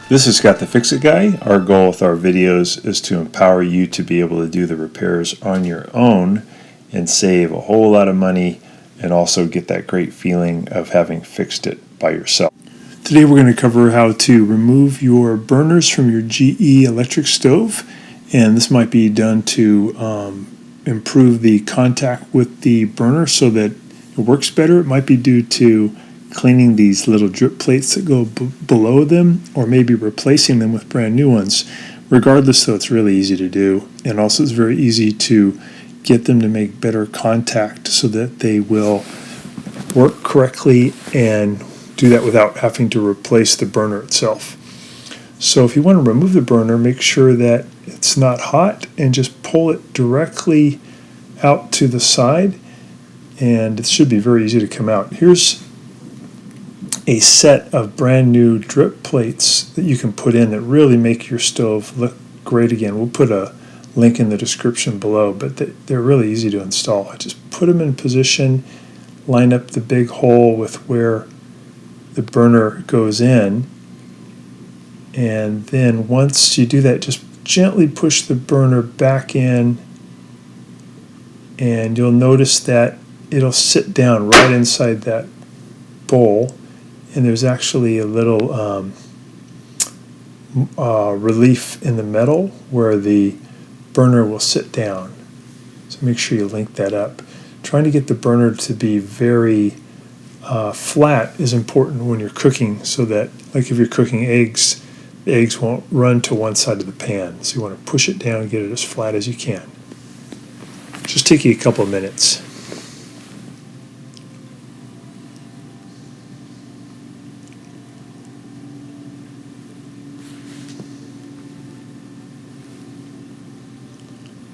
This is Scott the Fix-It Guy. Our goal with our videos is to empower you to be able to do the repairs on your own and save a whole lot of money and also get that great feeling of having fixed it by yourself. Today we're going to cover how to remove your burners from your GE electric stove, and this might be done to improve the contact with the burner so that it works better. It might be due to cleaning these little drip plates that go below them, or maybe replacing them with brand new ones. Regardless, though, it's really easy to do, and also it's very easy to get them to make better contact so that they will work correctly and do that without having to replace the burner itself. So if you want to remove the burner, make sure that it's not hot and just pull it directly out to the side, and it should be very easy to come out. Here's a set of brand new drip plates that you can put in that really make your stove look great again. We'll put a link in the description below, but they're really easy to install. I just put them in position, line up the big hole with where the burner goes in, and then once you do that, just gently push the burner back in, and you'll notice that it'll sit down right inside that bowl. And there's actually a little relief in the metal where the burner will sit down. So make sure you link that up. Trying to get the burner to be very flat is important when you're cooking, so that, like if you're cooking eggs, the eggs won't run to one side of the pan. So you want to push it down and get it as flat as you can. Just take you a couple of minutes.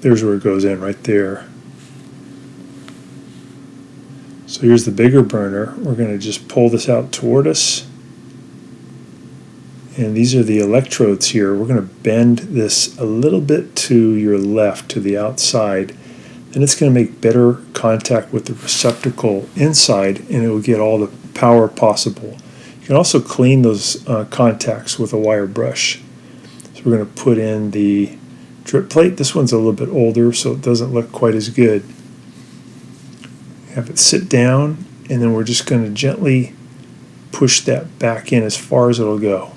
There's where it goes in, right there. So here's the bigger burner. We're going to just pull this out toward us. And these are the electrodes here. We're going to bend this a little bit to your left, to the outside. And it's going to make better contact with the receptacle inside, and it will get all the power possible. You can also clean those contacts with a wire brush. So we're going to put in the drip plate. This one's a little bit older, so it doesn't look quite as good. Have it sit down, and then we're just going to gently push that back in as far as it'll go.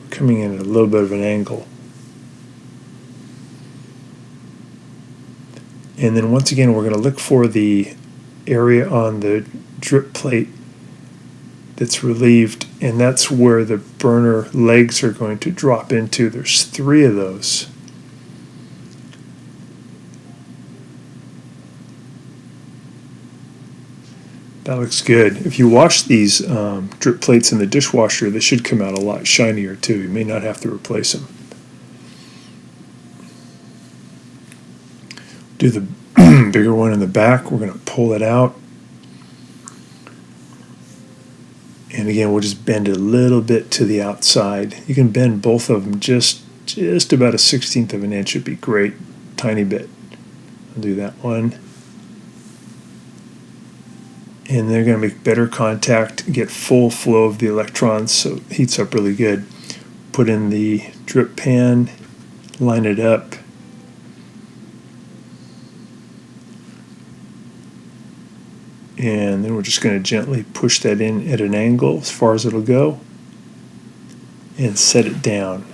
We're coming in at a little bit of an angle. And then once again, we're going to look for the area on the drip plate that's relieved, and that's where the burner legs are going to drop into. There's 3 of those. That looks good. If you wash these drip plates in the dishwasher, they should come out a lot shinier too. You may not have to replace them. Do the bigger one in the back. We're going to pull it out. And again, we'll just bend it a little bit to the outside. You can bend both of them just about a 1/16 of an inch would be great. Tiny bit. I'll do that one. And they're going to make better contact, get full flow of the electrons, so it heats up really good. Put in the drip pan, line it up. And then we're just going to gently push that in at an angle as far as it'll go and set it down.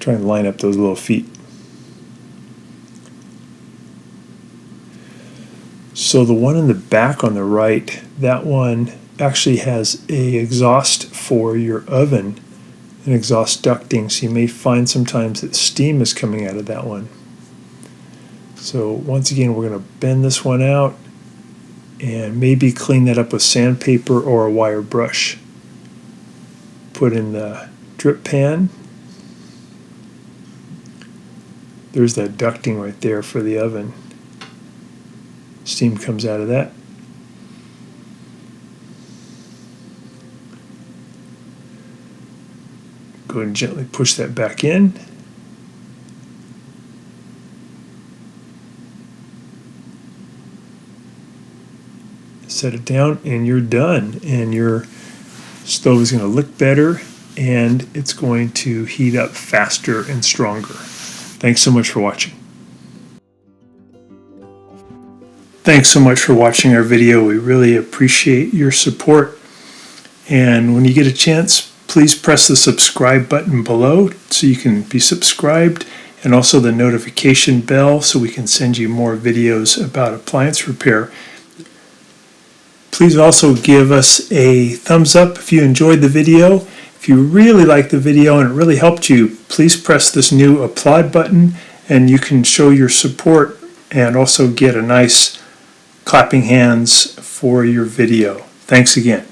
Try and line up those little feet. So the one in the back on the right, that one actually has an exhaust for your oven, an exhaust ducting, so you may find sometimes that steam is coming out of that one. So once again, we're going to bend this one out and maybe clean that up with sandpaper or a wire brush. Put in the drip pan. There's that ducting right there for the oven. Steam comes out of that. Go ahead and gently push that back in. set it down, and you're done. And your stove is going to look better, and it's going to heat up faster and stronger. Thanks so much for watching. Thanks so much for watching our video. We really appreciate your support. And when you get a chance, please press the subscribe button below so you can be subscribed, and also the notification bell so we can send you more videos about appliance repair. Please also give us a thumbs up if you enjoyed the video. If you really liked the video and it really helped you, please press this new applaud button and you can show your support and also get a nice clapping hands for your video. Thanks again.